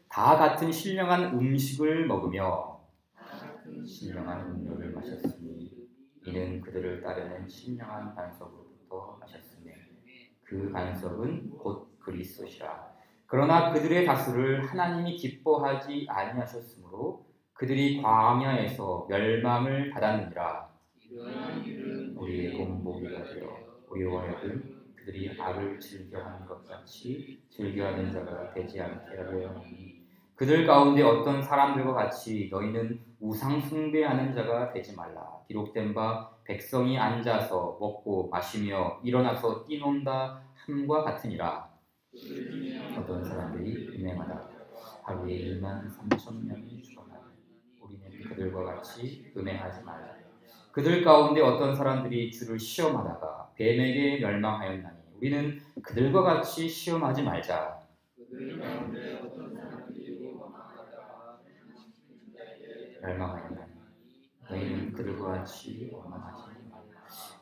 다 같은 신령한 음식을 먹으며 신령한 음료를 마셨으니 이는 그들을 따르는 신령한 반석으로부터 마셨으며 그 반석은 곧 그리스도시라. 그러나 그들의 다수를 하나님이 기뻐하지 아니하셨으므로 그들이 광야에서 멸망을 받았느니라. 우리의 본보기가 되어 우리와 하여금 그들이 악을 즐겨하는 것 같이 즐겨하는 자가 되지 않게 하려 하니 그들 가운데 어떤 사람들과 같이 너희는 우상 숭배하는 자가 되지 말라. 기록된 바 백성이 앉아서 먹고 마시며 일어나서 뛰논다 함과 같으니라. 어떤 사람들이 음행하다 하루에 2만 3천 명이 죽어나니 우리는 그들과 같이 음행하지 말라. 그들 가운데 어떤 사람들이 주를 시험하다가 뱀에게 멸망하였나니 우리는 그들과 같이 시험하지 말자. 멸망하였나니 너희는 그들과 같이 원망하지 말라.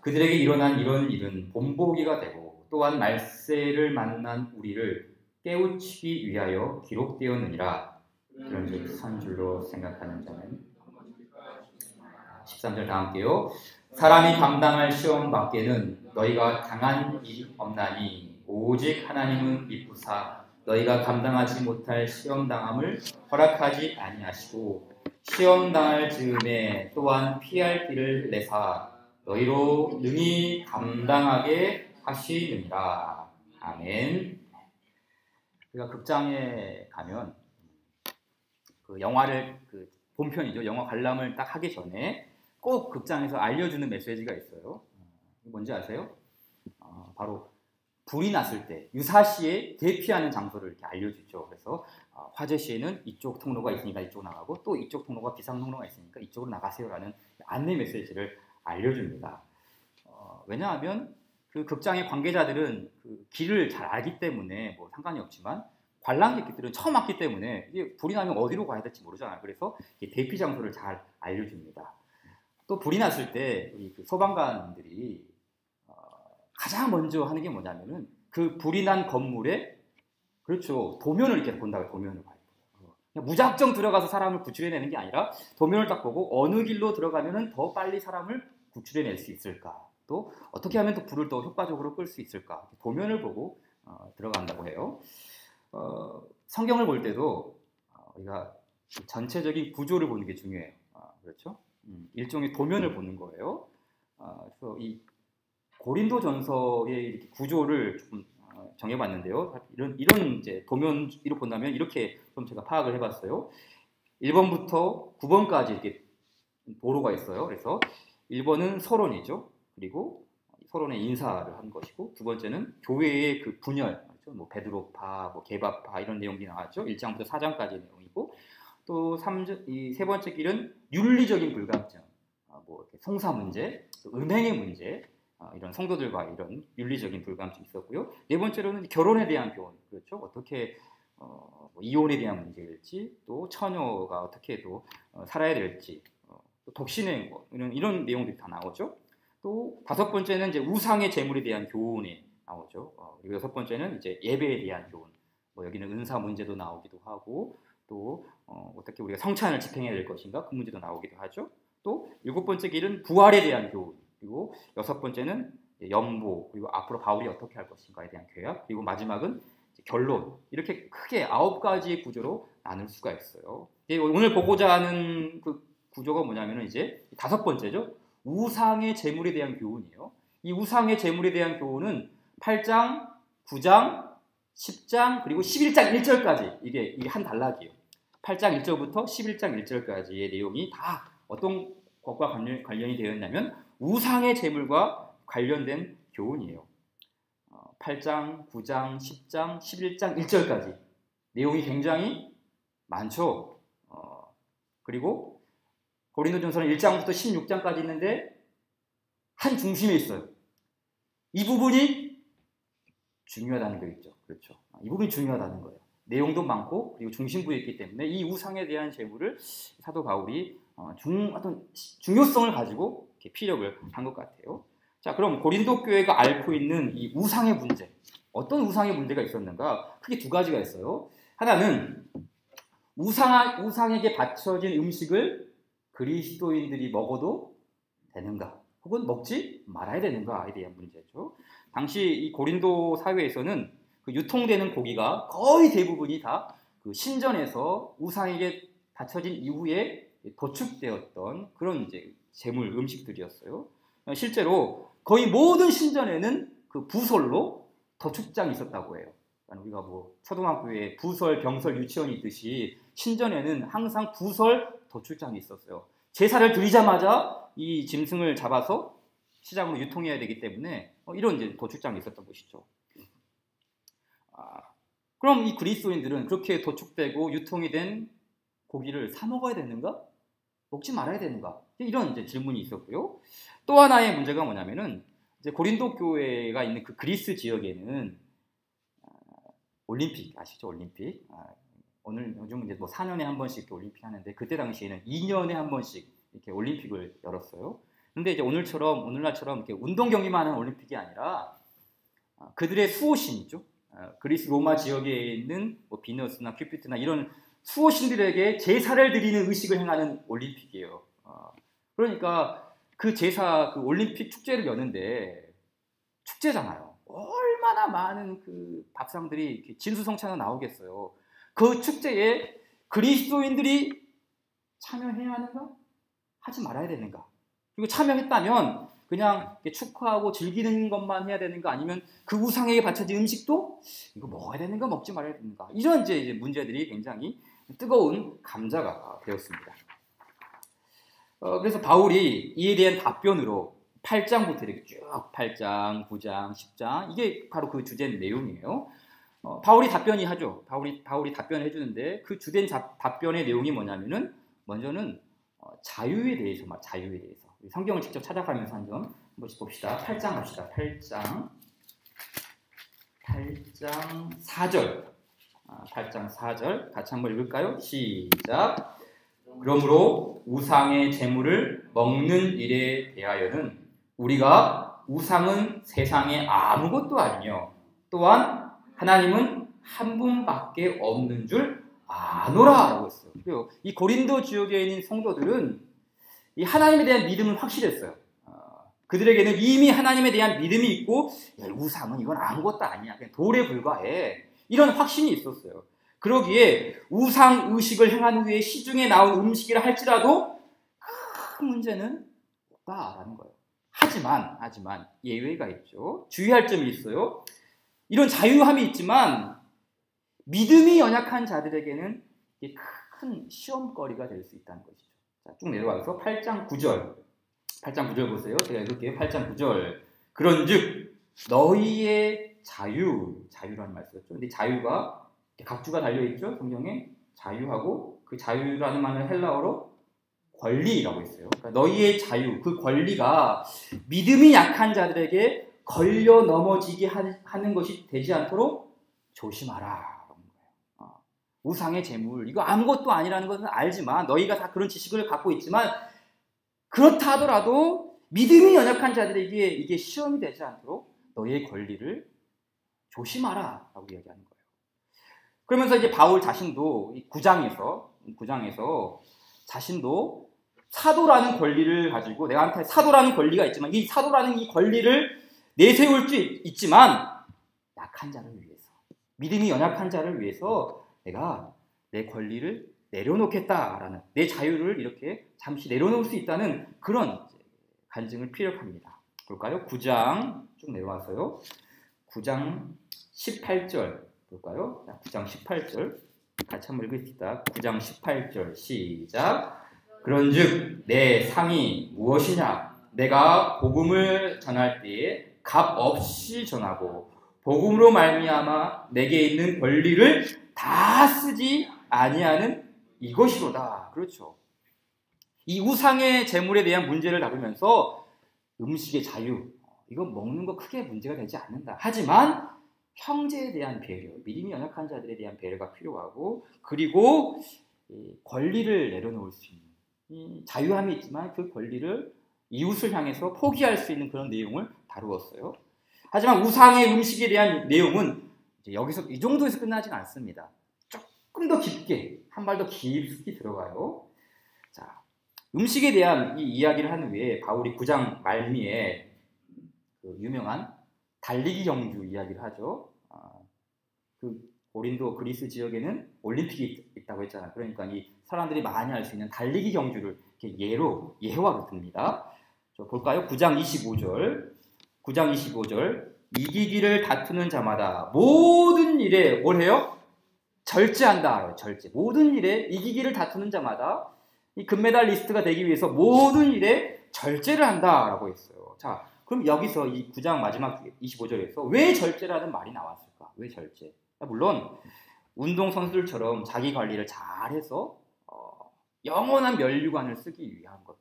그들에게 일어난 이런 일은 본보기가 되고 또한 말세를 만난 우리를 깨우치기 위하여 기록되었느니라. 그런즉 산 줄로 생각하는 자는 13절 다 함께요. 사람이 감당할 시험 밖에는 너희가 당한 일이 없나니 오직 하나님은 미쁘사 너희가 감당하지 못할 시험 당함을 허락하지 아니하시고 시험 당할 즈음에 또한 피할 길을 내사 너희로 능히 감당하게 하시느니라. 아멘. 우리가 극장에 가면 그 영화를 본편이죠. 영화 관람을 딱 하기 전에 꼭 극장에서 알려주는 메시지가 있어요. 뭔지 아세요? 바로 불이 났을 때 유사시에 대피하는 장소를 이렇게 알려주죠. 그래서 화재 시에는 이쪽 통로가 있으니까 이쪽 나가고 또 이쪽 통로가 비상 통로가 있으니까 이쪽으로 나가세요라는 안내 메시지를 알려줍니다. 왜냐하면 그 극장의 관계자들은 그 길을 잘 알기 때문에 뭐 상관이 없지만 관람객들은 처음 왔기 때문에 이게 불이 나면 어디로 가야 될지 모르잖아요. 그래서 대피 장소를 잘 알려줍니다. 또 불이 났을 때 그 소방관들이 가장 먼저 하는 게 뭐냐면은 그 불이 난 건물에 그렇죠 도면을 이렇게 본다고 도면을 봐요. 그냥 무작정 들어가서 사람을 구출해내는 게 아니라 도면을 딱 보고 어느 길로 들어가면은 더 빨리 사람을 구출해낼 수 있을까, 또 어떻게 하면 또 불을 더 효과적으로 끌 수 있을까 도면을 보고 들어간다고 해요. 성경을 볼 때도 우리가 전체적인 구조를 보는 게 중요해요. 그렇죠? 일종의 도면을 보는 거예요. 그래서 이 고린도전서의 이렇게 구조를 조금 정해봤는데요. 이런 이제 도면으로 본다면 이렇게 좀 제가 파악을 해봤어요. 1번부터 9번까지 이렇게 도로가 있어요. 그래서 1번은 서론이죠. 그리고 서론의 인사를 한 것이고, 두 번째는 교회의 그 분열, 그렇죠? 뭐 베드로파, 뭐 개바파 이런 내용들이 나왔죠. 1장부터 4장까지 내용이고, 또 세 번째 길은 윤리적인 불감증, 뭐 송사 문제, 은행의 문제, 이런 성도들과 이런 윤리적인 불감증이 있었고요. 네 번째로는 결혼에 대한 교훈, 그렇죠? 어떻게 뭐 이혼에 대한 문제일지, 또 처녀가 어떻게 또 살아야 될지, 또 독신의 이런 내용들이 다 나오죠. 또 다섯 번째는 이제 우상의 제물에 대한 교훈이 나오죠. 그리고 여섯 번째는 이제 예배에 대한 교훈. 뭐 여기는 은사 문제도 나오기도 하고, 또 어떻게 우리가 성찬을 집행해야 될 것인가 그 문제도 나오기도 하죠. 또 일곱 번째 길은 부활에 대한 교훈, 그리고 여섯 번째는 연보, 그리고 앞으로 바울이 어떻게 할 것인가에 대한 계약, 그리고 마지막은 결론. 이렇게 크게 9가지의 구조로 나눌 수가 있어요. 오늘 보고자 하는 그 구조가 뭐냐면 이제 다섯 번째죠. 우상의 제물에 대한 교훈이에요. 이 우상의 제물에 대한 교훈은 8장, 9장, 10장, 그리고 11장 1절까지 이게 한 단락이에요. 8장 1절부터 11장 1절까지의 내용이 다 어떤 것과 관련이 되어 있냐면 우상의 제물과 관련된 교훈이에요. 8장, 9장, 10장, 11장 1절까지 내용이 굉장히 많죠. 그리고 고린도전서는 1장부터 16장까지 있는데 한 중심에 있어요. 이 부분이 중요하다는 거 있죠. 그렇죠. 이 부분이 중요하다는 거예요. 내용도 많고 그리고 중심부에 있기 때문에 이 우상에 대한 제물을 사도 바울이 어떤 중요성을 가지고 이렇게 피력을 한 것 같아요. 자, 그럼 고린도 교회가 앓고 있는 이 우상의 문제, 어떤 우상의 문제가 있었는가? 크게 두 가지가 있어요. 하나는 우상에게 바쳐진 음식을 그리스도인들이 먹어도 되는가? 혹은 먹지 말아야 되는가에 대한 문제죠. 당시 이 고린도 사회에서는 그 유통되는 고기가 거의 대부분이 다 그 신전에서 우상에게 바쳐진 이후에 도축되었던 그런 이제 제물 음식들이었어요. 실제로 거의 모든 신전에는 그 부설로 도축장이 있었다고 해요. 우리가 뭐 초등학교에 부설, 병설, 유치원이 있듯이 신전에는 항상 부설 도축장이 있었어요. 제사를 드리자마자 이 짐승을 잡아서 시장으로 유통해야 되기 때문에 이런 이제 도축장이 있었던 것이죠. 그럼 이 그리스도인들은 그렇게 도축되고 유통이 된 고기를 사 먹어야 되는가? 먹지 말아야 되는가? 이런 이제 질문이 있었고요. 또 하나의 문제가 뭐냐면은 이제 고린도 교회가 있는 그 그리스 지역에는 올림픽 아시죠? 올림픽. 오늘 요즘 이제 뭐 4년에 한 번씩 이렇게 올림픽 하는데 그때 당시에는 2년에 한 번씩 이렇게 올림픽을 열었어요. 근데 이제 오늘날처럼 이렇게 운동 경기만 하는 올림픽이 아니라 그들의 수호신이죠. 그리스 로마 지역에 있는 뭐 비너스나 큐피트나 이런 수호신들에게 제사를 드리는 의식을 행하는 올림픽이에요. 그러니까 그 제사, 그 올림픽 축제를 여는데 축제잖아요. 얼마나 많은 그 밥상들이 진수성찬으로 나오겠어요. 그 축제에 그리스도인들이 참여해야 하는가? 하지 말아야 되는가? 그리고 참여했다면 그냥 축하하고 즐기는 것만 해야 되는가? 아니면 그 우상에게 바쳐진 음식도 이거 먹어야 되는가? 먹지 말아야 되는가? 이런 이제 문제들이 굉장히 뜨거운 감자가 되었습니다. 그래서 바울이 이에 대한 답변으로 8장부터 이렇게 쭉 8장, 9장, 10장 이게 바로 그 주된 내용이에요. 바울이 답변이 하죠. 바울이 답변을 해주는데 그 주된 답변의 내용이 뭐냐면은 먼저는 자유에 대해서 자유에 대해서 성경을 직접 찾아가면서 한 번씩 봅시다. 8장 갑시다. 8장 4절 8장 4절 같이 한번 읽을까요? 시작. 그러므로 우상의 제물을 먹는 일에 대하여는 우리가 우상은 세상에 아무것도 아니요 또한 하나님은 한 분밖에 없는 줄 아노라 라고 했어요. 그리고 이 고린도 지역에 있는 성도들은 이 하나님에 대한 믿음은 확실했어요. 그들에게는 이미 하나님에 대한 믿음이 있고 우상은 이건 아무것도 아니야. 그냥 돌에 불과해. 이런 확신이 있었어요. 그러기에 우상 의식을 행한 후에 시중에 나온 음식이라 할지라도 큰 문제는 없다라는 거예요. 하지만 예외가 있죠. 주의할 점이 있어요. 이런 자유함이 있지만 믿음이 연약한 자들에게는 이게 큰 시험거리가 될 수 있다는 것이죠. 자, 쭉 내려와서 8장 9절 보세요. 제가 읽을게요. 8장 9절. 그런즉 너희의 자유라는 말을 썼죠. 근데 자유가 각주가 달려있죠. 성경에 자유하고 그 자유라는 말은 헬라어로 권리라고 했어요. 그러니까 너희의 자유, 그 권리가 믿음이 약한 자들에게 걸려 넘어지게 하는 것이 되지 않도록 조심하라. 우상의 제물, 이거 아무것도 아니라는 것은 알지만 너희가 다 그런 지식을 갖고 있지만 그렇다 하더라도 믿음이 연약한 자들에게 이게 시험이 되지 않도록 너희의 권리를 조심하라 라고 이야기하는 거예요. 그러면서 이제 바울 자신도 9장에서 자신도 사도라는 권리를 가지고 내가한테 사도라는 권리가 있지만 이 사도라는 이 권리를 내세울 수 있지만 약한 자를 위해서 믿음이 연약한 자를 위해서 내가 내 권리를 내려놓겠다라는 내 자유를 이렇게 잠시 내려놓을 수 있다는 그런 간증을 피력합니다. 볼까요? 9장 쭉 내려와서요. 9장 18절 볼까요? 9장 18절 같이 한번 읽읍시다. 9장 18절 시작. 그런즉 내 상이 무엇이냐? 내가 복음을 전할 때에 값 없이 전하고 복음으로 말미암아 내게 있는 권리를 다 쓰지 아니하는 이것이로다. 그렇죠. 이 우상의 제물에 대한 문제를 다루면서 음식의 자유, 이거 먹는 거 크게 문제가 되지 않는다. 하지만 형제에 대한 배려, 믿음이 연약한 자들에 대한 배려가 필요하고 그리고 권리를 내려놓을 수 있는 자유함이 있지만 그 권리를 이웃을 향해서 포기할 수 있는 그런 내용을 다루었어요. 하지만 우상의 음식에 대한 내용은 여기서 이 정도에서 끝나지는 않습니다. 조금 더 깊게 한 발 더 깊숙이 들어가요. 자, 음식에 대한 이 이야기를 한 후에 바울이 9장 말미에 그 유명한 달리기 경주 이야기를 하죠. 그 고린도 그리스 지역에는 올림픽이 있다고 했잖아요. 그러니까 이 사람들이 많이 할 수 있는 달리기 경주를 이렇게 예화로 듭니다. 볼까요? 9장 25절. 9장 25절. 이기기를 다투는 자마다 모든 일에 뭘 해요? 절제한다. 절제. 모든 일에 이기기를 다투는 자마다 이 금메달리스트가 되기 위해서 모든 일에 절제를 한다라고 했어요. 자, 그럼 여기서 이 9장 마지막 25절에서 왜 절제라는 말이 나왔을까? 왜 절제? 물론 운동 선수들처럼 자기 관리를 잘해서 영원한 면류관을 쓰기 위한 것,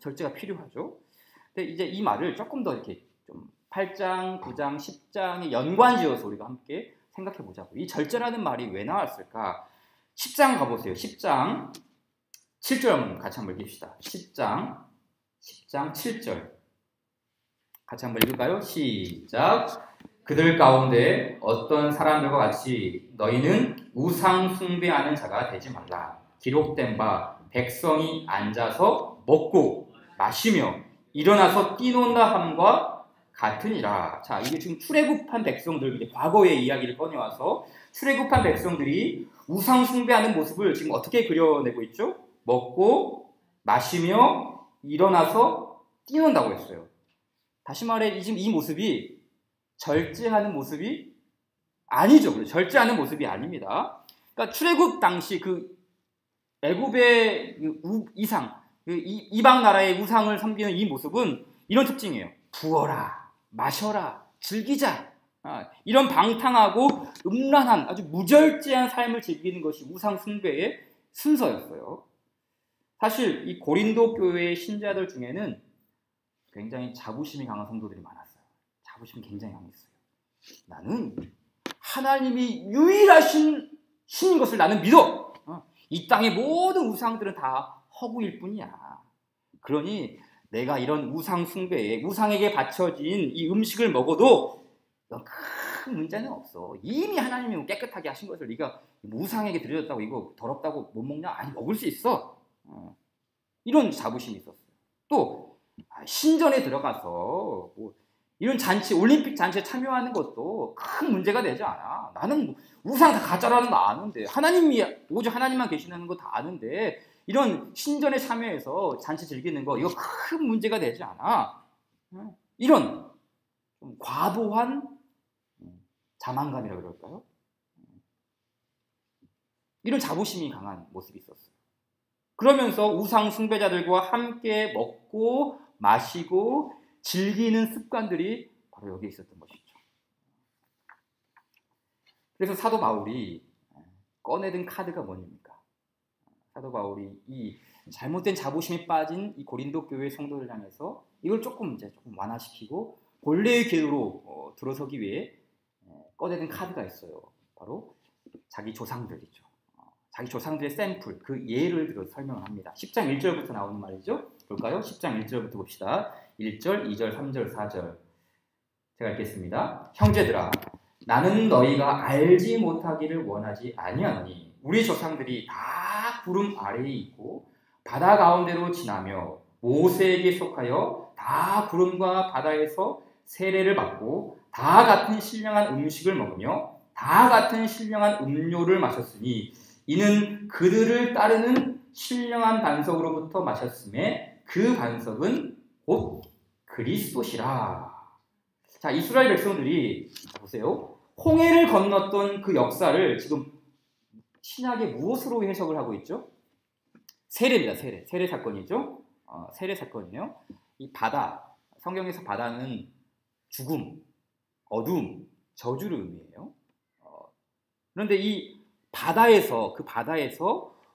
절제가 필요하죠. 근데 이제 이 말을 조금 더 이렇게 좀 8장, 9장, 10장에 연관지어서 우리가 함께 생각해 보자고. 이 절제라는 말이 왜 나왔을까? 10장 가보세요. 10장 7절 한번 같이 한번 읽읍시다. 10장 7절 같이 한번 읽을까요? 시작. 그들 가운데 어떤 사람들과 같이 너희는 우상 숭배하는 자가 되지 말라. 기록된 바 백성이 앉아서 먹고 마시며 일어나서 뛰논다 함과 같으니라. 자, 이게 지금 출애굽한 백성들, 과거의 이야기를 꺼내와서 출애굽한 백성들이 우상 숭배하는 모습을 지금 어떻게 그려내고 있죠? 먹고 마시며 일어나서 뛰논다고 했어요. 다시 말해 지금 이 모습이 절제하는 모습이 아니죠. 절제하는 모습이 아닙니다. 그러니까 출애굽 당시 그 애굽의 이상, 이방 나라의 우상을 섬기는 이 모습은 이런 특징이에요. 부어라, 마셔라, 즐기자. 이런 방탕하고 음란한 아주 무절제한 삶을 즐기는 것이 우상 숭배의 순서였어요. 사실 이 고린도 교회의 신자들 중에는 굉장히 자부심이 강한 성도들이 많았어요. 자부심이 굉장히 강했어요. 나는 하나님이 유일하신 신인 것을 나는 믿어. 이 땅의 모든 우상들은 다 허구일 뿐이야. 그러니 내가 이런 우상 숭배에 우상에게 바쳐진 이 음식을 먹어도 큰 문제는 없어. 이미 하나님이 깨끗하게 하신 것을 네가 우상에게 드려졌다고 이거 더럽다고 못 먹냐? 아니, 먹을 수 있어. 이런 자부심이 있었어요. 또 신전에 들어가서 뭐 이런 잔치, 올림픽 잔치에 참여하는 것도 큰 문제가 되지 않아. 나는 뭐 우상 다 가짜라는 거 아는데, 하나님이 오직 하나님만 계시는 거 다 아는데 이런 신전에 참여해서 잔치 즐기는 거 이거 큰 문제가 되지 않아. 이런 좀 과도한 자만감이라 그럴까요? 이런 자부심이 강한 모습이 있었어요. 그러면서 우상 숭배자들과 함께 먹고 마시고 즐기는 습관들이 바로 여기에 있었던 것이죠. 그래서 사도 바울이 꺼내든 카드가 뭐입니까? 사도 바울이 이 잘못된 자부심에 빠진 이 고린도 교회 성도를 향해서 이걸 조금 완화시키고 본래의 궤도로 들어서기 위해 꺼내든 카드가 있어요. 바로 자기 조상들이죠. 자기 조상들의 샘플, 그 예를 들어 설명을 합니다. 10장 1절부터 나오는 말이죠. 볼까요? 10장 1절부터 봅시다. 1절, 2절, 3절, 4절. 제가 읽겠습니다. 형제들아, 나는 너희가 알지 못하기를 원하지 아니하노니 우리 조상들이 다 구름 아래에 있고 바다 가운데로 지나며 모세에게 속하여 다 구름과 바다에서 세례를 받고 다 같은 신령한 음식을 먹으며 다 같은 신령한 음료를 마셨으니 이는 그들을 따르는 신령한 반석으로부터 마셨음에 그 반석은 곧 그리스도시라. 자, 이스라엘 백성들이 보세요. 홍해를 건넜던 그 역사를 지금 신약에 무엇으로 해석을 하고 있죠? 세례입니다. 세례 사건이죠. 세례 사건이에요. 이 바다, 성경에서 바다는 죽음, 어둠, 저주를 의미해요. 그런데 이 바다에서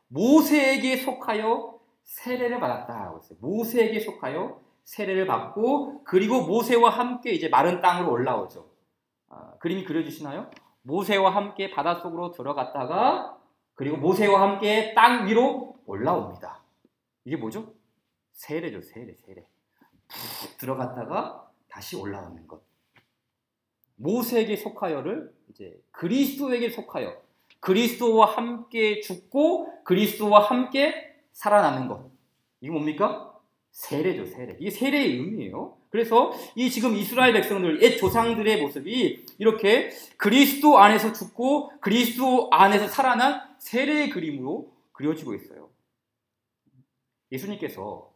모세에게 속하여 세례를 받았다고 했어요. 모세에게 속하여 세례를 받고 그리고 모세와 함께 이제 마른 땅으로 올라오죠. 그림이 그려지시나요? 모세와 함께 바닷속으로 들어갔다가 그리고 모세와 함께 땅 위로 올라옵니다. 이게 뭐죠? 세례죠. 세례. 푹 들어갔다가 다시 올라오는 것. 모세에게 속하여를 이제 그리스도에게 속하여 그리스도와 함께 죽고 그리스도와 함께 살아나는 것. 이게 뭡니까? 세례죠, 세례. 이게 세례의 의미예요. 그래서 이 지금 이스라엘 백성들, 옛 조상들의 모습이 이렇게 그리스도 안에서 죽고 그리스도 안에서 살아난 세례의 그림으로 그려지고 있어요. 예수님께서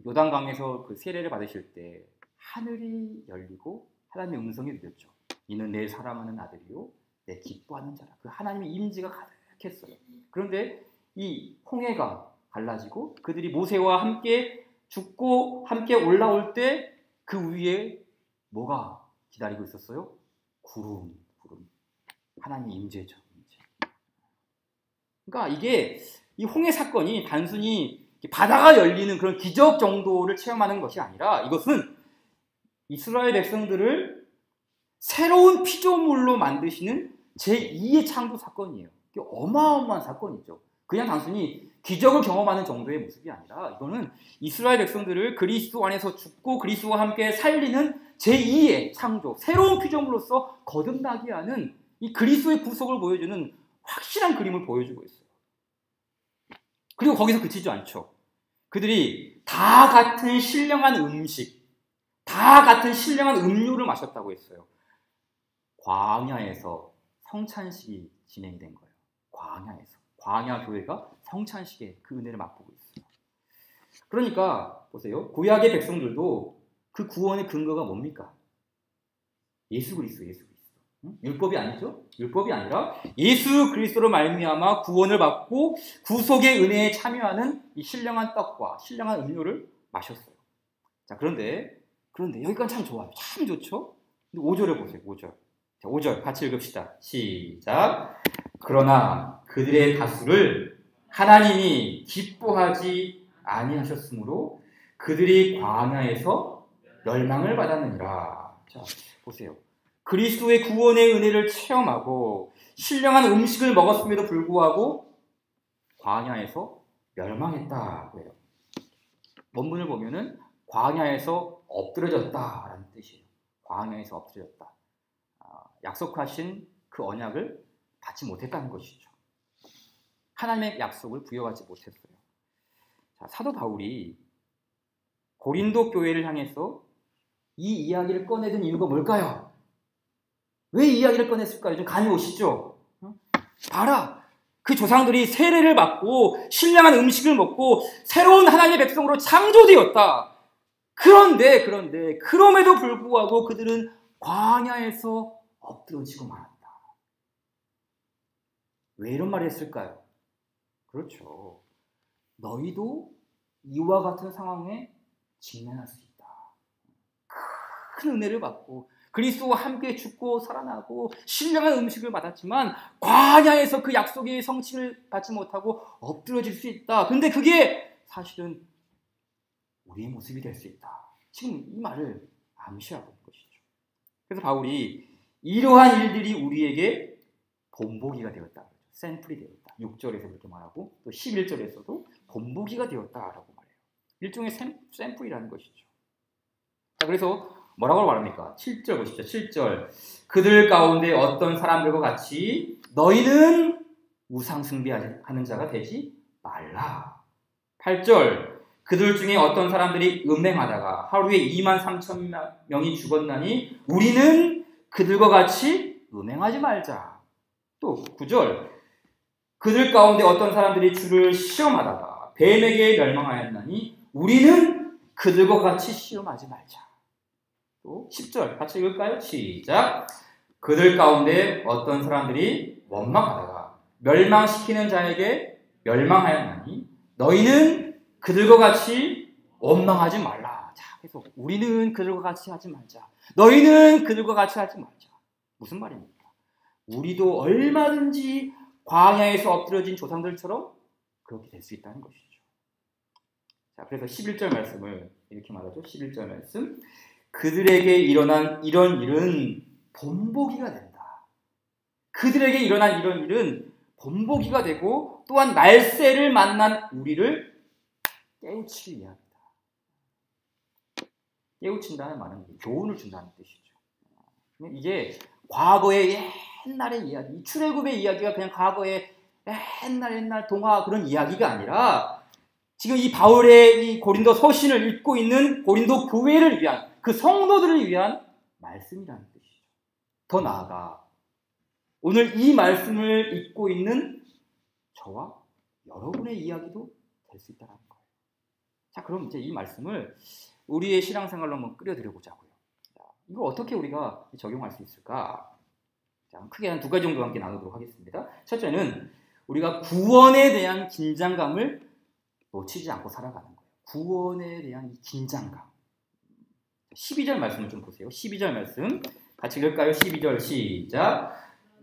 요단강에서 그 세례를 받으실 때 하늘이 열리고 하나님의 음성이 들렸죠. 이는 내 사랑하는 아들이요 내 기뻐하는 자라. 그 하나님의 임재가 가득했어요. 그런데 이 홍해가 갈라지고 그들이 모세와 함께 죽고 함께 올라올 때 그 위에 뭐가 기다리고 있었어요? 구름. 하나님의 임재죠. 임재. 그러니까 이게 이 홍해 사건이 단순히 바다가 열리는 그런 기적 정도를 체험하는 것이 아니라 이것은 이스라엘 백성들을 새로운 피조물로 만드시는 제2의 창조 사건이에요. 이게 어마어마한 사건이죠. 그냥 단순히 기적을 경험하는 정도의 모습이 아니라 이거는 이스라엘 백성들을 그리스도 안에서 죽고 그리스도와 함께 살리는 제2의 창조, 새로운 피조물로서 거듭나게 하는 이 그리스도의 구속을 보여주는 확실한 그림을 보여주고 있어요. 그리고 거기서 그치지 않죠. 그들이 다 같은 신령한 음식, 다 같은 신령한 음료를 마셨다고 했어요. 광야에서 성찬식이 진행이 된 거예요. 광야에서. 광야 교회가 성찬식에 그 은혜를 맛보고 있어요. 그러니까 보세요. 구약의 백성들도 그 구원의 근거가 뭡니까? 예수 그리스도, 예수 그리스도. 율법이 아니죠? 율법이 아니라 예수 그리스도로 말미암아 구원을 받고 구속의 은혜에 참여하는 이 신령한 떡과 신령한 음료를 마셨어요. 자, 그런데 여기까지 참 좋아요. 참 좋죠? 근데 5절을 보세요. 5절. 자, 5절 같이 읽읍시다. 시작. 그러나 그들의 다수를 하나님이 기뻐하지 아니하셨으므로 그들이 광야에서 멸망을 받았느니라. 자, 보세요. 그리스도의 구원의 은혜를 체험하고 신령한 음식을 먹었음에도 불구하고 광야에서 멸망했다고 해요. 원문을 보면은 광야에서 엎드려졌다라는 뜻이에요. 광야에서 엎드려졌다. 약속하신 그 언약을 받지 못했다는 것이죠. 하나님의 약속을 부여하지 못했어요. 자, 사도 바울이 고린도 교회를 향해서 이 이야기를 꺼내던 이유가 뭘까요? 왜 이 이야기를 꺼냈을까요? 좀 감이 오시죠? 봐라! 그 조상들이 세례를 받고 신령한 음식을 먹고 새로운 하나님의 백성으로 창조되었다. 그럼에도 불구하고 그들은 광야에서 엎드러지고 말았다. 왜 이런 말을 했을까요? 그렇죠. 너희도 이와 같은 상황에 직면할 수 있다. 큰 은혜를 받고 그리스도와 함께 죽고 살아나고 신령한 음식을 받았지만 광야에서 그 약속의 성취를 받지 못하고 엎드러질 수 있다. 근데 그게 사실은 우리의 모습이 될 수 있다. 지금 이 말을 암시하고 있는 것이죠. 그래서 바울이 이러한 일들이 우리에게 본보기가 되었다. 샘플이 되었다. 6절에서 그렇게 말하고 또 11절에서도 본보기가 되었다라고 말해요. 일종의 샘플이라는 것이죠. 자, 그래서 뭐라고 말합니까? 7절 보시죠. 7절. 그들 가운데 어떤 사람들과 같이 너희는 우상 숭배하는 자가 되지 말라. 8절. 그들 중에 어떤 사람들이 음행하다가 하루에 23,000명이 죽었나니 우리는 그들과 같이 음행하지 말자. 또 9절. 그들 가운데 어떤 사람들이 주를 시험하다가 뱀에게 멸망하였나니 우리는 그들과 같이 시험하지 말자. 또 10절 같이 읽을까요? 시작. 그들 가운데 어떤 사람들이 원망하다가 멸망시키는 자에게 멸망하였나니 너희는 그들과 같이 원망하지 말라. 자, 그래서 우리는 그들과 같이 하지 말자. 너희는 그들과 같이 하지 말자. 무슨 말입니까? 우리도 얼마든지 광야에서 엎드려진 조상들처럼 그렇게 될 수 있다는 것이죠. 자, 그래서 11절 말씀을 이렇게 말하죠. 11절 말씀. 그들에게 일어난 이런 일은 본보기가 된다. 그들에게 일어난 이런 일은 본보기가 되고 또한 날새를 만난 우리를 깨우치기 위함이다. 깨우친다는 말은 교훈을 준다는 뜻이죠. 이게 과거에 옛날의 이야기, 이 출애굽의 이야기가 그냥 과거의 옛날 동화 그런 이야기가 아니라 지금 이 바울의 이 고린도 서신을 읽고 있는 고린도 교회를 위한, 그 성도들을 위한 말씀이라는 뜻이죠. 더 나아가 오늘 이 말씀을 읽고 있는 저와 여러분의 이야기도 될 수 있다는 거예요. 자, 그럼 이제 이 말씀을 우리의 신앙생활로 한번 끌어들여 보자고요. 이걸 어떻게 우리가 적용할 수 있을까? 자, 크게 한 두 가지 정도 함께 나누도록 하겠습니다. 첫째는 우리가 구원에 대한 긴장감을 놓치지 않고 살아가는 거예요. 구원에 대한 이 긴장감. 12절 말씀을 좀 보세요. 12절 말씀 같이 읽을까요? 12절 시작.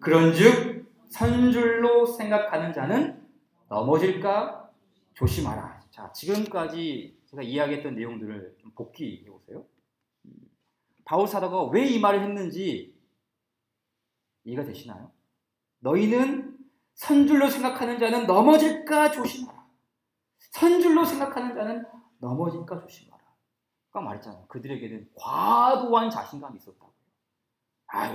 그런즉 선줄로 생각하는 자는 넘어질까 조심하라. 자, 지금까지 제가 이야기했던 내용들을 좀 복기해 보세요. 바울 사도가 왜 이 말을 했는지 이해가 되시나요? 너희는 선줄로 생각하는 자는 넘어질까 조심하라. 선줄로 생각하는 자는 넘어질까 조심하라. 아까 말했잖아요. 그들에게는 과도한 자신감이 있었다고요.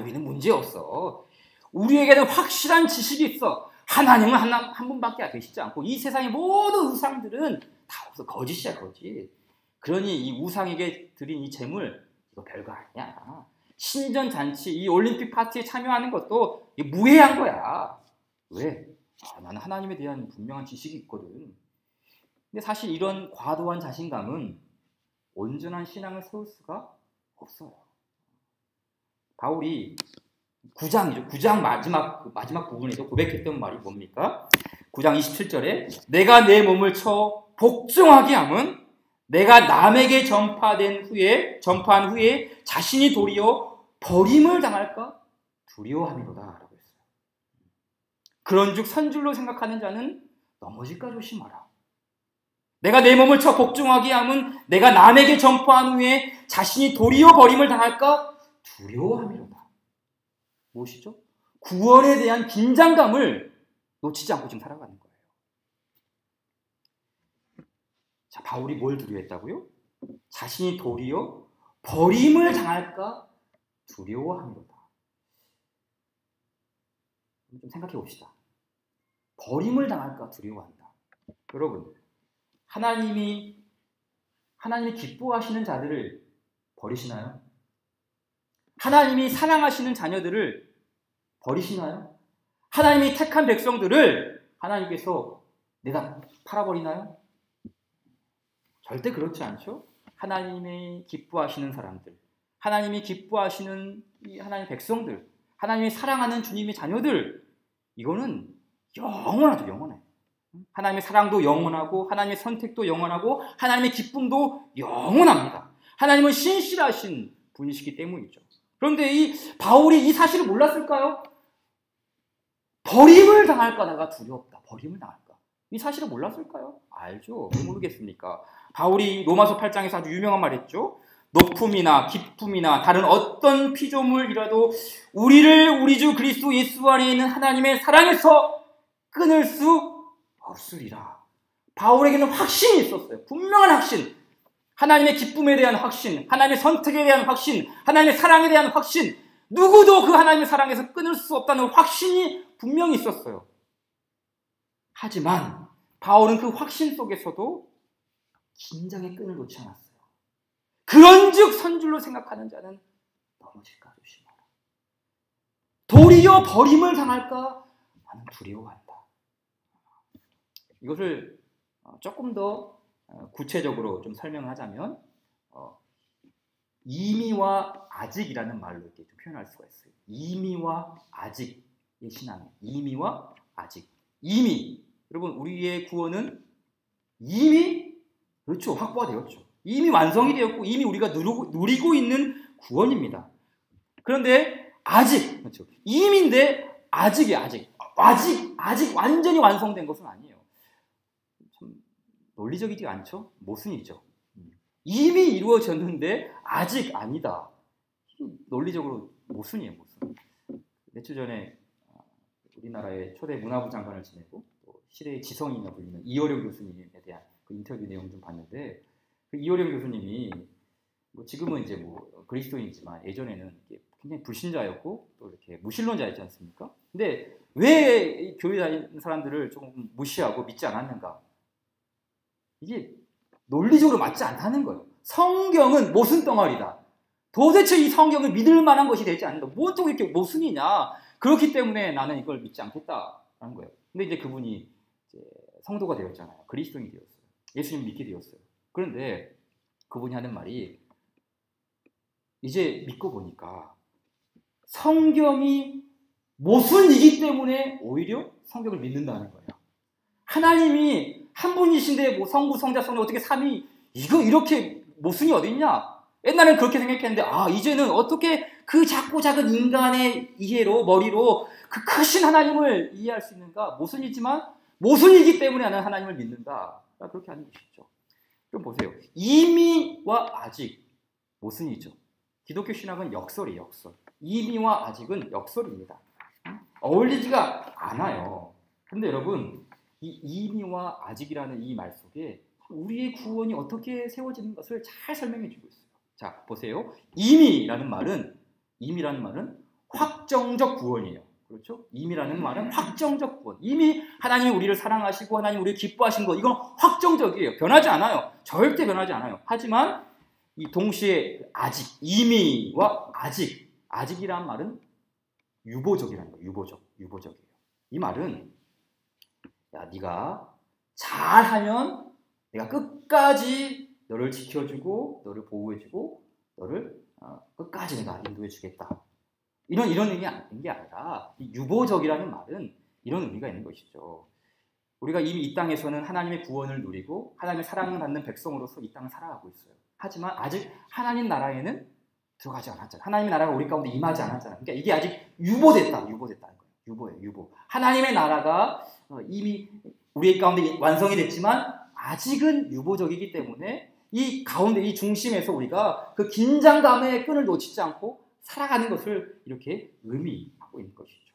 우리는 문제없어. 우리에게는 확실한 지식이 있어. 하나님은 한 분밖에 계시지 않고 이 세상의 모든 우상들은 다 없어. 거짓이야, 거짓. 그러니 이 우상에게 드린 이 재물 이거 별거 아니야. 신전 잔치, 이 올림픽 파티에 참여하는 것도 무해한 거야. 왜? 나는 하나님에 대한 분명한 지식이 있거든. 근데 사실 이런 과도한 자신감은 온전한 신앙을 세울 수가 없어요. 바울이 9장이죠. 9장 마지막 부분에서 고백했던 말이 뭡니까? 9장 27절에 내가 내 몸을 쳐 복종하게 함은 내가 남에게 전파한 후에 자신이 도리어 버림을 당할까 두려워함이로다 라고 했어요. 그런즉 선줄로 생각하는 자는 넘어질까 조심하라. 내가 내 몸을 쳐 복종하게 함은 내가 남에게 전파한 후에 자신이 도리어 버림을 당할까 두려워함이로다. 무엇이죠? 구원에 대한 긴장감을 놓치지 않고 지금 살아가는 거예요. 자, 바울이 뭘 두려워했다고요? 자신이 도리어 버림을 당할까 두려워함이로다. 좀 생각해 봅시다. 버림을 당할까 두려워한다. 여러분, 하나님이 기뻐하시는 자들을 버리시나요? 하나님이 사랑하시는 자녀들을 버리시나요? 하나님이 택한 백성들을 하나님께서 내가 팔아버리나요? 절대 그렇지 않죠? 하나님이 기뻐하시는 사람들, 하나님이 기뻐하시는 이 하나님의 백성들, 하나님이 사랑하는 주님의 자녀들, 이거는 영원하죠, 영원해. 하나님의 사랑도 영원하고 하나님의 선택도 영원하고 하나님의 기쁨도 영원합니다. 하나님은 신실하신 분이시기 때문이죠. 그런데 이 바울이 이 사실을 몰랐을까요? 버림을 당할까 내가 두렵다. 버림을 당할까. 이 사실을 몰랐을까요? 알죠. 왜 모르겠습니까? 바울이 로마서 8장에서 아주 유명한 말 했죠. 높음이나 기쁨이나 다른 어떤 피조물이라도 우리를 우리 주 그리스도 예수 안에 있는 하나님의 사랑에서 끊을 수 없으리라. 바울에게는 확신이 있었어요. 분명한 확신. 하나님의 기쁨에 대한 확신, 하나님의 선택에 대한 확신, 하나님의 사랑에 대한 확신, 누구도 그 하나님의 사랑에서 끊을 수 없다는 확신이 분명히 있었어요. 하지만 바울은 그 확신 속에서도 긴장의 끈을 놓지 않았어요. 그런즉 선줄로 생각하는 자는 넘어질까 조심하라. 도리어 버림을 당할까 나는 두려워한다. 이것을 조금 더 구체적으로 좀 설명을 하자면 이미와 아직이라는 말로 이렇게 좀 표현할 수가 있어요. 이미와 아직의 신앙. 이미와 아직. 이미. 여러분, 우리의 구원은 이미 그렇죠. 확보가 되었죠. 이미 완성이 되었고 이미 우리가 누리고 있는 구원입니다. 그런데 아직, 그렇죠. 이미인데 아직이야, 아직 완전히 완성된 것은 아니에요. 참 논리적이지 않죠? 모순이죠. 이미 이루어졌는데 아직 아니다. 논리적으로 모순이에요, 모순. 며칠 전에 우리나라의 초대 문화부 장관을 지내고 또 시대의 지성인이라 불리는 이어령 교수님에 대한 그 인터뷰 내용 좀 봤는데, 그 이어령 교수님이 지금은 이제 그리스도인이지만 예전에는 굉장히 불신자였고 또 이렇게 무신론자였지 않습니까? 근데 왜 교회 다니는 사람들을 조금 무시하고 믿지 않았는가? 이게 논리적으로 맞지 않다는 거예요. 성경은 모순 덩어리다. 도대체 이 성경을 믿을 만한 것이 되지 않는다. 뭐 또 이렇게 모순이냐? 그렇기 때문에 나는 이걸 믿지 않겠다라는 거예요. 근데 이제 그분이 이제 성도가 되었잖아요. 그리스도인이 되었어요. 예수님 믿게 되었어요. 그런데 그분이 하는 말이 이제 믿고 보니까 성경이 모순이기 때문에 오히려 성경을 믿는다는 거예요. 하나님이 한 분이신데 뭐 성부, 성자, 성령 어떻게 삼위 이거 이렇게 모순이 어딨냐? 옛날엔 그렇게 생각했는데 이제는 어떻게 그 작고 작은 인간의 이해로 머리로 그 크신 하나님을 이해할 수 있는가? 모순이지만 모순이기 때문에 나는 하나님을 믿는다. 그렇게 하는 것이죠. 그럼 보세요. 이미와 아직 모순이죠. 기독교 신학은 역설이에요. 역설. 이미와 아직은 역설입니다. 어울리지가 않아요. 근데 여러분 이 이미와 아직이라는 이 말 속에 우리의 구원이 어떻게 세워지는 것을 잘 설명해 주고 있어요. 자, 보세요. 이미라는 말은 확정적 구원이에요. 그렇죠? 이미라는 말은 확정적 구원. 이미 하나님이 우리를 사랑하시고 하나님 우리를 기뻐하신 것 이건 확정적이에요. 변하지 않아요. 절대 변하지 않아요. 하지만 이 동시에 아직, 이미와 아직이라는 말은 유보적이라는 거예요. 유보적이에요. 이 말은 야, 네가 잘하면 내가 끝까지 너를 지켜주고 너를 보호해주고 너를 끝까지 내가 인도해주겠다. 이런 의미가 아닌 게 아니라 이 유보적이라는 말은 이런 의미가 있는 것이죠. 우리가 이미 이 땅에서는 하나님의 구원을 누리고 하나님의 사랑을 받는 백성으로서 이 땅을 살아가고 있어요. 하지만 아직 하나님 나라에는 들어가지 않았잖아요. 하나님의 나라가 우리 가운데 임하지 않았잖아요. 그러니까 이게 아직 유보됐다는 거예요. 유보예요. 유보. 하나님의 나라가 이미 우리 가운데 완성이 됐지만 아직은 유보적이기 때문에 이 가운데 이 중심에서 우리가 그 긴장감의 끈을 놓치지 않고 살아가는 것을 이렇게 의미하고 있는 것이죠.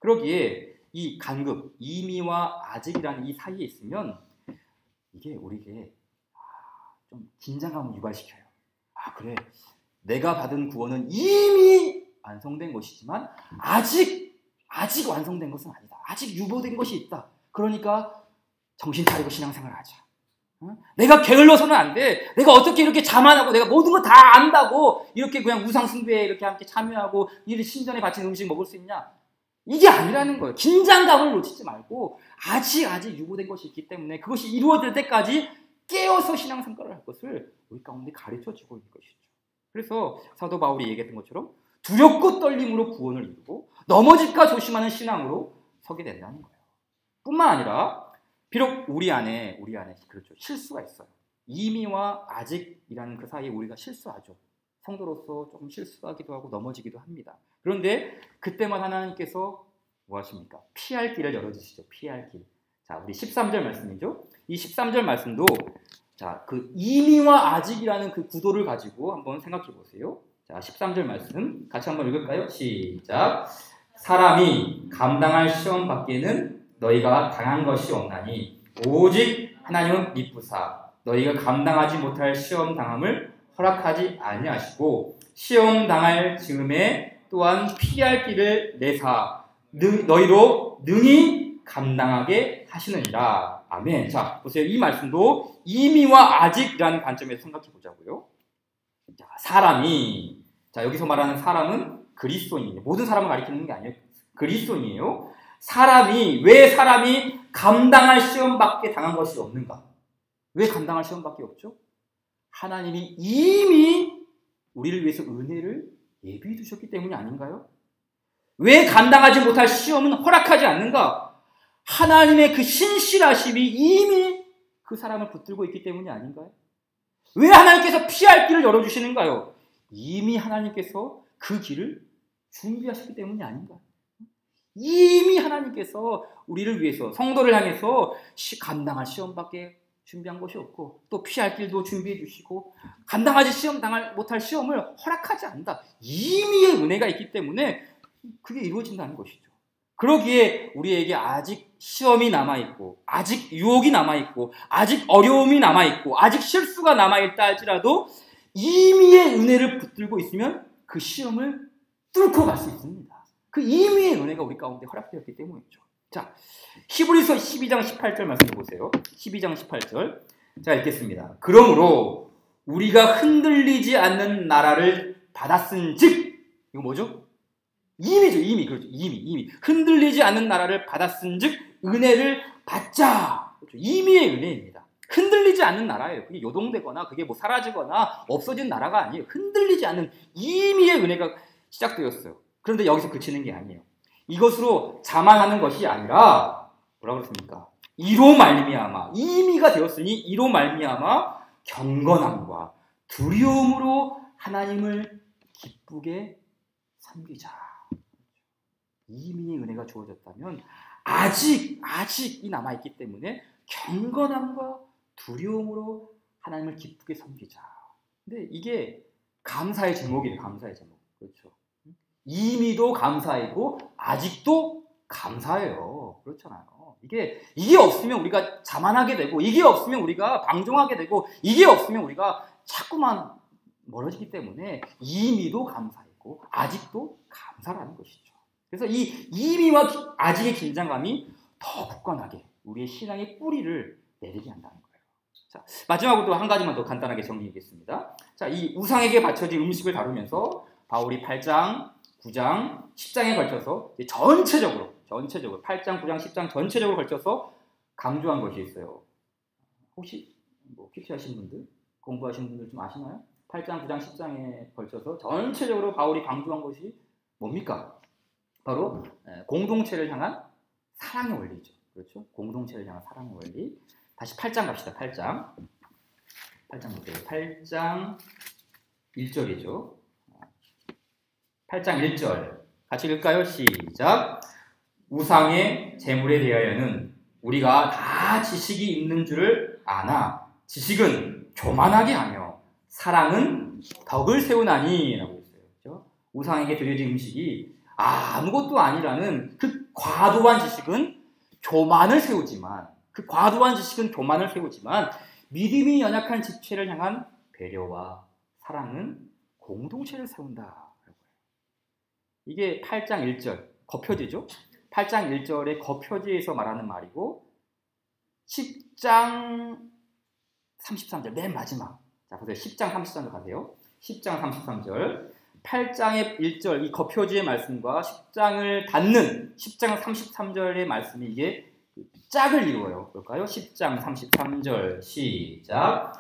그러기에 이 간극, 이미와 아직이라는 이 사이에 있으면 이게 우리에게 좀 긴장감을 유발시켜요. 그래. 내가 받은 구원은 이미 완성된 것이지만 아직 완성된 것은 아니다. 아직 유보된 것이 있다. 그러니까 정신 차리고 신앙생활을 하자. 내가 게을러서는 안 돼. 내가 어떻게 이렇게 자만하고 내가 모든 거 다 안다고 이렇게 그냥 우상숭배에 이렇게 함께 참여하고 이 신전에 바친 음식 먹을 수 있냐? 이게 아니라는 거예요. 긴장감을 놓치지 말고 아직 유보된 것이 있기 때문에 그것이 이루어질 때까지 깨어서 신앙생활을 할 것을 우리 가운데 가르쳐주고 있는 것이죠. 그래서 사도 바울이 얘기했던 것처럼 두렵고 떨림으로 구원을 이루고 넘어질까 조심하는 신앙으로 서게 된다는 거예요. 뿐만 아니라 비록 우리 안에 그렇죠. 실수가 있어요. 이미와 아직이라는 그 사이에 우리가 실수하죠. 성도로서 조금 실수하기도 하고 넘어지기도 합니다. 그런데 그때만 하나님께서 뭐 하십니까? 피할 길을 열어주시죠. 피할 길. 자, 우리 13절 말씀이죠. 이 13절 말씀도 자, 그 이미와 아직이라는 그 구도를 가지고 한번 생각해 보세요. 자, 13절 말씀 같이 한번 읽을까요? 시작. 사람이 감당할 시험 밖에는 너희가 당한 것이 없나니 오직 하나님은 미쁘사 너희가 감당하지 못할 시험 당함을 허락하지 아니하시고 시험 당할 즈음에 또한 피할 길을 내사 너희로 능히 감당하게 하시느니라. 아멘. 자, 보세요. 이 말씀도 이미와 아직이라는 관점에서 생각해 보자고요. 자, 사람이 여기서 말하는 사람은 그리스도인이에요. 모든 사람을 가리키는 게 아니에요. 그리스도인이에요. 왜 사람이 감당할 시험밖에 당한 것이 없는가? 왜 감당할 시험밖에 없죠? 하나님이 이미 우리를 위해서 은혜를 예비해 두셨기 때문이 아닌가요? 왜 감당하지 못할 시험은 허락하지 않는가? 하나님의 그 신실하심이 이미 그 사람을 붙들고 있기 때문이 아닌가요? 왜 하나님께서 피할 길을 열어주시는가요? 이미 하나님께서 그 길을 준비하셨기 때문이 아닌가요? 이미 하나님께서 우리를 위해서 성도를 향해서 감당할 시험밖에 준비한 것이 없고 또 피할 길도 준비해 주시고 감당하지 못할 시험을 허락하지 않는다. 이미의 은혜가 있기 때문에 그게 이루어진다는 것이죠. 그러기에 우리에게 아직 시험이 남아있고 아직 유혹이 남아있고 아직 어려움이 남아있고 아직 실수가 남아있다 할지라도 이미의 은혜를 붙들고 있으면 그 시험을 뚫고 갈 수 있습니다. 그 임의의 은혜가 우리 가운데 허락되었기 때문이죠. 자, 히브리서 12장 18절 말씀 보세요. 12장 18절. 자, 읽겠습니다. 그러므로 우리가 흔들리지 않는 나라를 받았은즉, 이거 뭐죠? 임의죠, 임의. 그렇죠. 임의. 흔들리지 않는 나라를 받았은즉 은혜를 받자. 그렇죠. 임의의 은혜입니다. 흔들리지 않는 나라예요. 그게 요동되거나 그게 뭐 사라지거나 없어진 나라가 아니에요. 흔들리지 않는 임의의 은혜가 시작되었어요. 그런데 여기서 그치는 게 아니에요. 이것으로 자만하는 것이 아니라 뭐라고 그랬습니까? 이로 말미암아, 임의가 되었으니 이로 말미암아 경건함과 두려움으로 하나님을 기쁘게 섬기자. 임의의 은혜가 주어졌다면 아직이 남아있기 때문에 경건함과 두려움으로 하나님을 기쁘게 섬기자. 근데 이게 감사의 제목이에요. 감사의 제목. 그렇죠. 임의도 감사이고 아직도 감사해요. 그렇잖아요. 이게 없으면 우리가 자만하게 되고, 이게 없으면 우리가 방종하게 되고, 이게 없으면 우리가 자꾸만 멀어지기 때문에 임의도 감사이고 아직도 감사라는 것이죠. 그래서 이 임의와 아직의 긴장감이 더 굳건하게 우리의 신앙의 뿌리를 내리게 한다는 거예요. 자, 마지막으로 또 한 가지만 더 간단하게 정리하겠습니다. 자, 이 우상에게 바쳐진 음식을 다루면서 바울이 8장, 9장, 10장에 걸쳐서 전체적으로 8장, 9장, 10장 전체적으로 걸쳐서 강조한 것이 있어요. 혹시 뭐 퀴퀴하신 분들, 공부하신 분들 좀 아시나요? 8장, 9장, 10장에 걸쳐서 전체적으로 바울이 강조한 것이 뭡니까? 바로 공동체를 향한 사랑의 원리죠. 그렇죠? 공동체를 향한 사랑의 원리. 다시 8장 갑시다. 8장 보세요. 8장 1절이죠. 8장 1절 같이 읽을까요? 시작. 우상의 재물에 대하여는 우리가 다 지식이 있는 줄을 아나 지식은 교만하게 하며 사랑은 덕을 세우나니 라고 했어요. 그렇죠? 우상에게 드려진 음식이 아무것도 아니라는 그 과도한 지식은 교만을 세우지만 믿음이 연약한 지체를 향한 배려와 사랑은 공동체를 세운다. 이게 8장 1절 거표지죠. 8장 1절의 거표지에서 말하는 말이고 10장 33절 맨 마지막. 자, 보세요. 10장 33절 가세요. 10장 33절 8장의 1절 이 거표지의 말씀과 10장을 닫는 10장 33절의 말씀이 이게 짝을 이루어요. 볼까요? 10장 33절 시작.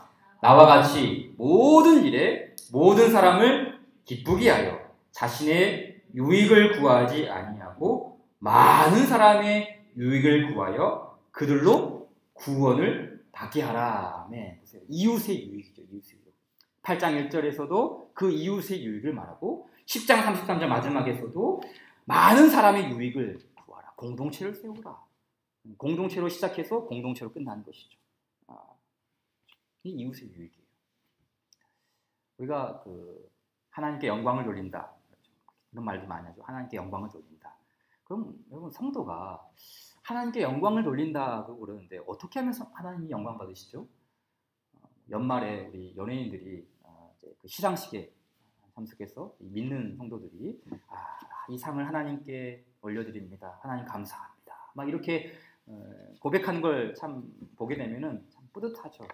나와 같이 모든 일에 모든 사람을 기쁘게 하여 자신의 유익을 구하지 아니하고 많은 사람의 유익을 구하여 그들로 구원을 받게 하라. 아멘. 보세요. 이웃의 유익이죠. 이웃의 유익. 8장 1절에서도 그 이웃의 유익을 말하고 10장 33절 마지막에서도 많은 사람의 유익을 구하라. 공동체를 세우라. 공동체로 시작해서 공동체로 끝나는 것이죠. 이 이웃의 유익이에요. 우리가 하나님께 영광을 돌린다. 그런 말도 많이 하죠. 하나님께 영광을 돌린다. 그럼 여러분 성도가 하나님께 영광을 돌린다고 그러는데 어떻게 하면 하나님이 영광 받으시죠? 연말에 우리 연예인들이 그 시상식에 참석해서 믿는 성도들이 이 상을 하나님께 올려드립니다. 하나님 감사합니다. 막 이렇게 고백하는 걸 참 보게 되면은 참 뿌듯하죠.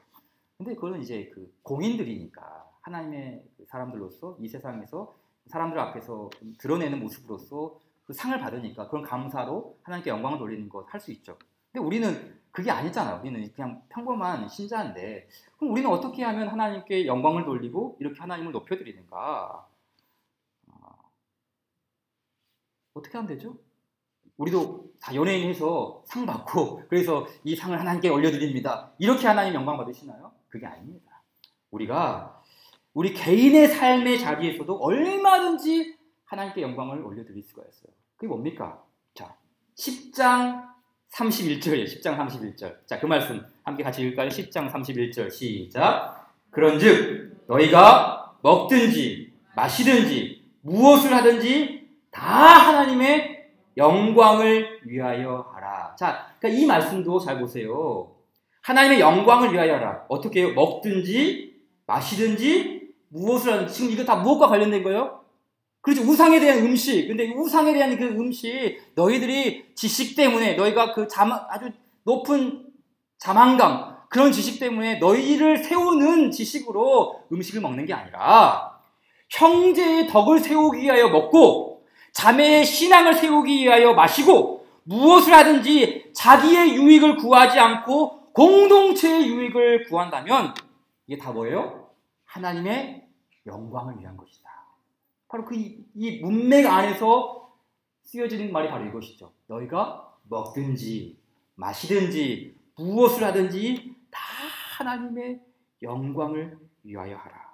근데 그거는 이제 그 공인들이니까 하나님의 사람들로서 이 세상에서 사람들 앞에서 좀 드러내는 모습으로서 그 상을 받으니까 그런 감사로 하나님께 영광을 돌리는 것 할 수 있죠. 근데 우리는 그게 아니잖아요. 우리는 그냥 평범한 신자인데 그럼 우리는 어떻게 하면 하나님께 영광을 돌리고 이렇게 하나님을 높여드리는가? 어떻게 하면 되죠? 우리도 다 연예인 해서 상 받고 그래서 이 상을 하나님께 올려드립니다. 이렇게 하나님 영광 받으시나요? 그게 아닙니다. 우리가 우리 개인의 삶의 자리에서도 얼마든지 하나님께 영광을 올려드릴 수가 있어요. 그게 뭡니까? 자, 10장 31절이에요. 10장 31절. 자, 그 말씀 함께 같이 읽을까요? 10장 31절 시작. 그런즉 너희가 먹든지 마시든지 무엇을 하든지 다 하나님의 영광을 위하여 하라. 자, 그러니까 이 말씀도 잘 보세요. 하나님의 영광을 위하여 하라. 어떻게 해요? 먹든지 마시든지 무엇을 하든지. 지금 이거 다 무엇과 관련된 거예요? 그렇죠. 우상에 대한 음식. 근데 우상에 대한 그 음식, 너희들이 지식 때문에, 너희가 그 아주 높은 자만감, 그런 지식 때문에 너희를 세우는 지식으로 음식을 먹는 게 아니라 형제의 덕을 세우기 위하여 먹고 자매의 신앙을 세우기 위하여 마시고 무엇을 하든지 자기의 유익을 구하지 않고 공동체의 유익을 구한다면 이게 다 뭐예요? 하나님의 영광을 위한 것이다. 바로 이 문맥 안에서 쓰여지는 말이 바로 이것이죠. 너희가 먹든지 마시든지 무엇을 하든지 다 하나님의 영광을 위하여 하라.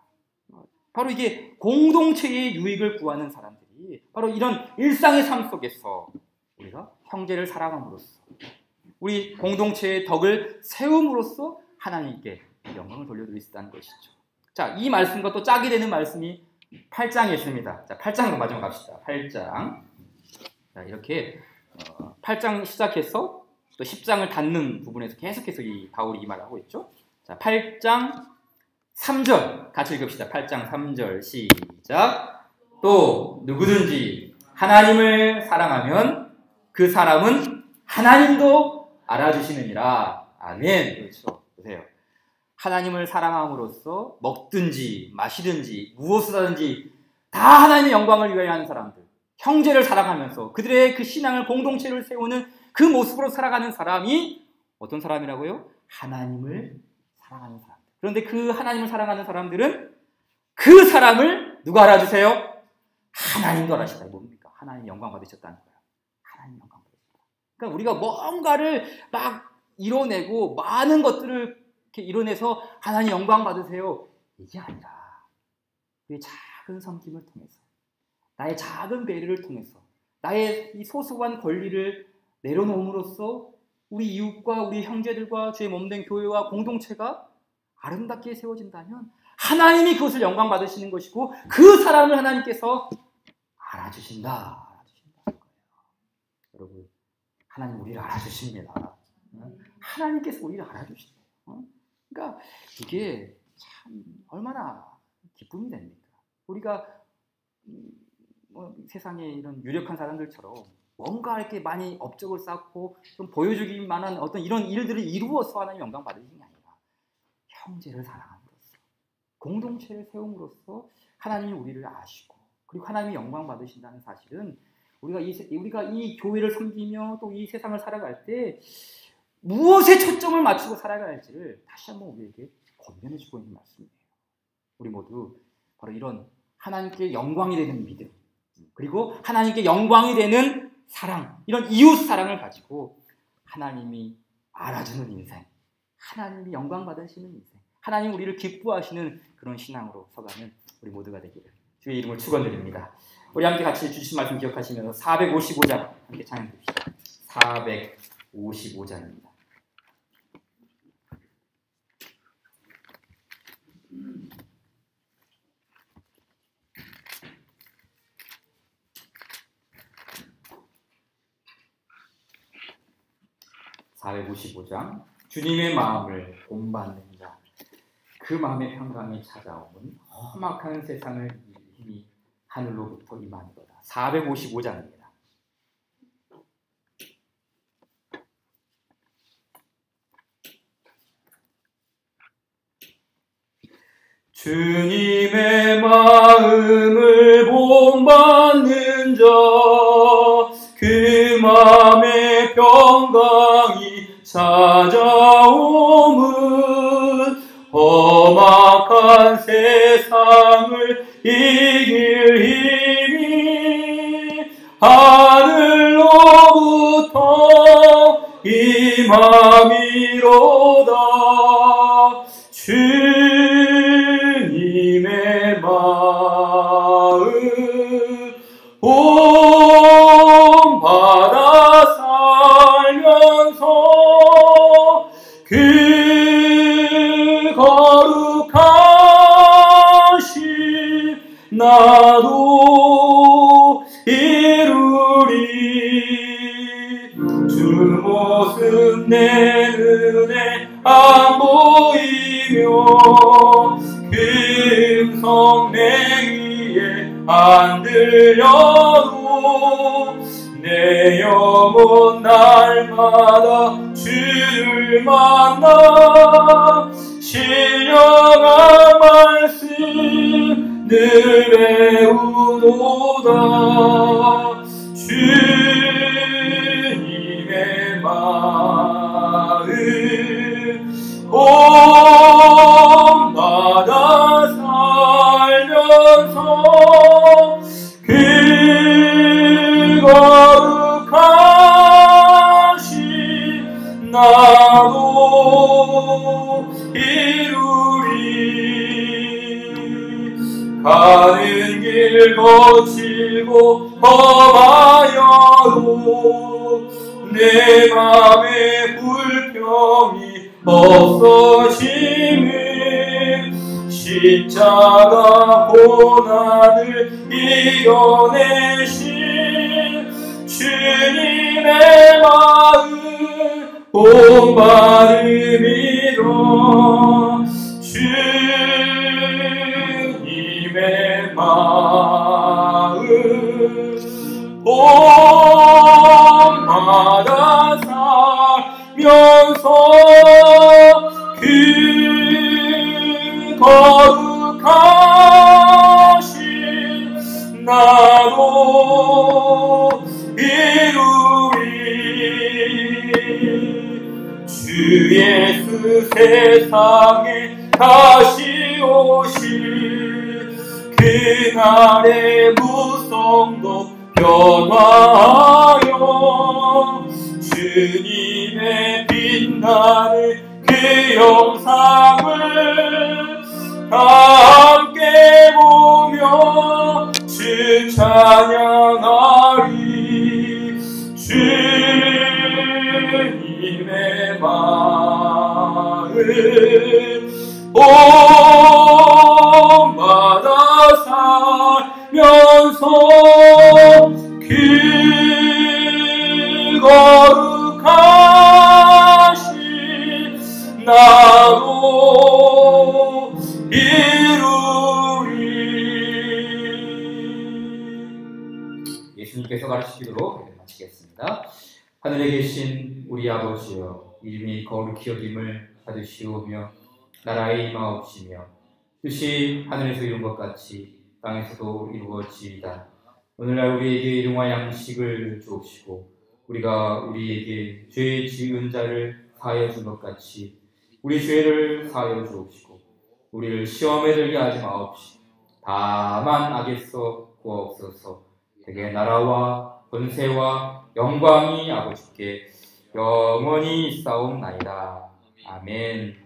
바로 이게 공동체의 유익을 구하는 사람들이 바로 이런 일상의 삶 속에서 우리가 형제를 사랑함으로써 우리 공동체의 덕을 세움으로써 하나님께 영광을 돌려드릴 수 있다는 것이죠. 자, 이 말씀과 또 짝이 되는 말씀이 8장에 있습니다. 자, 8장으로 마지막 갑시다. 8장. 자, 이렇게 8장 시작해서 또 10장을 닫는 부분에서 계속해서 바울이 이 말을 하고 있죠. 자, 8장 3절 같이 읽읍시다. 8장 3절 시작. 또 누구든지 하나님을 사랑하면 그 사람은 하나님도 알아주시느니라. 아멘. 그렇죠. 보세요. 하나님을 사랑함으로써 먹든지 마시든지 무엇을 하든지 다 하나님의 영광을 위하여 하는 사람들, 형제를 사랑하면서 그들의 그 신앙을 공동체를 세우는 그 모습으로 살아가는 사람이 어떤 사람이라고요? 하나님을 사랑하는 사람들. 그런데 그 하나님을 사랑하는 사람들은 그 사람을 누가 알아주세요? 하나님도 알아주시다. 뭡니까? 하나님 영광 받으셨다는 거예요. 하나님 영광 받으셨다. 그러니까 우리가 뭔가를 막 이뤄내고 많은 것들을 이렇게 이뤄내서 하나님 영광 받으세요. 이게 아니라 우리의 작은 섬김을 통해서 나의 작은 배려를 통해서 나의 이 소소한 권리를 내려놓음으로써 우리 이웃과 우리 형제들과 주의 몸된 교회와 공동체가 아름답게 세워진다면 하나님이 그것을 영광 받으시는 것이고 그 사람을 하나님께서 알아주신다. 거예요. 여러분, 하나님 우리를 알아주십니다. 하나님께서 우리를 알아주신다. 그러니까 이게 참 얼마나 기쁨이 됩니까? 우리가 세상에 이런 유력한 사람들처럼 뭔가 이렇게 많이 업적을 쌓고 좀 보여주기 만한 어떤 이런 일들을 이루어서 하나님 영광 받으시는 게 아니라 형제를 사랑함으로써 공동체를 세움으로써 하나님이 우리를 아시고 그리고 하나님이 영광 받으신다는 사실은 우리가 이 교회를 섬기며 또 이 세상을 살아갈 때 무엇에 초점을 맞추고 살아가야 할지를 다시 한번 우리에게 권면해주고 있는 말씀이에요. 우리 모두 바로 이런 하나님께 영광이 되는 믿음 그리고 하나님께 영광이 되는 사랑, 이런 이웃 사랑을 가지고 하나님이 알아주는 인생, 하나님이 영광 받으시는 인생, 하나님 우리를 기뻐하시는 그런 신앙으로 서가는 우리 모두가 되기를 주의 이름을 축원드립니다. 우리 함께 같이 주신 말씀 기억하시면서 455장 함께 찬양해 봅시다. 455장입니다. (455장) 주님의 마음을 본받는 자, 그 마음의 평강이 찾아오면 험악한 세상을 힘이 하늘로부터 임하는도다. 455장입니다. 주님의 마음을 본받는 자, 그 마음의 평강이 찾아오면 험악한 세상을 이길 힘이 하늘로부터 임함이로다. 주님의 마음 본받아 살면서 그 거룩하신 나도 이루리. 주 모습 내 눈에 안 보이며 그 음성 내 귀에 안 들려도 내 영혼 날마다 주를 만나 신령한 말씀 늘 외우도다. 주님의 마음 온마다 살면서 그 거룩하신 나도 이루리. 가는 길 거칠고 험하여도 내 맘에 불평이 없어지는 십자가 고난을 이겨내신 주님의 마음 온 마음이로 주님의 마음 온마다 살면서 그 거룩하신 나도 이루리. 주 예수 세상에 다시 오실 그날의 무성도 변화하여 주님의 빛나는 그 영상을 함께 보며 주 찬양하리. 주님의 마음 온마다 살면서 그 거룩하신 나도 이루리. 예수님께서 가르치시도록 마치겠습니다. 하늘에 계신 우리 아버지여, 이름이 거룩히 여김을 받으시오며 나라의 임하옵시며 뜻이 하늘에서 이룬 것 같이 땅에서도 이루어지이다. 오늘날 우리에게 일용할 양식을 주옵시고 우리가 우리에게 죄 지은 자를 사하여 준 것 같이 우리 죄를 사하여 주옵시고 우리를 시험에 들게 하지 마옵시고 다만 악에서 구하옵소서. 대개 나라와 권세와 영광이 아버지께 영원히 있사옵나이다. 아멘.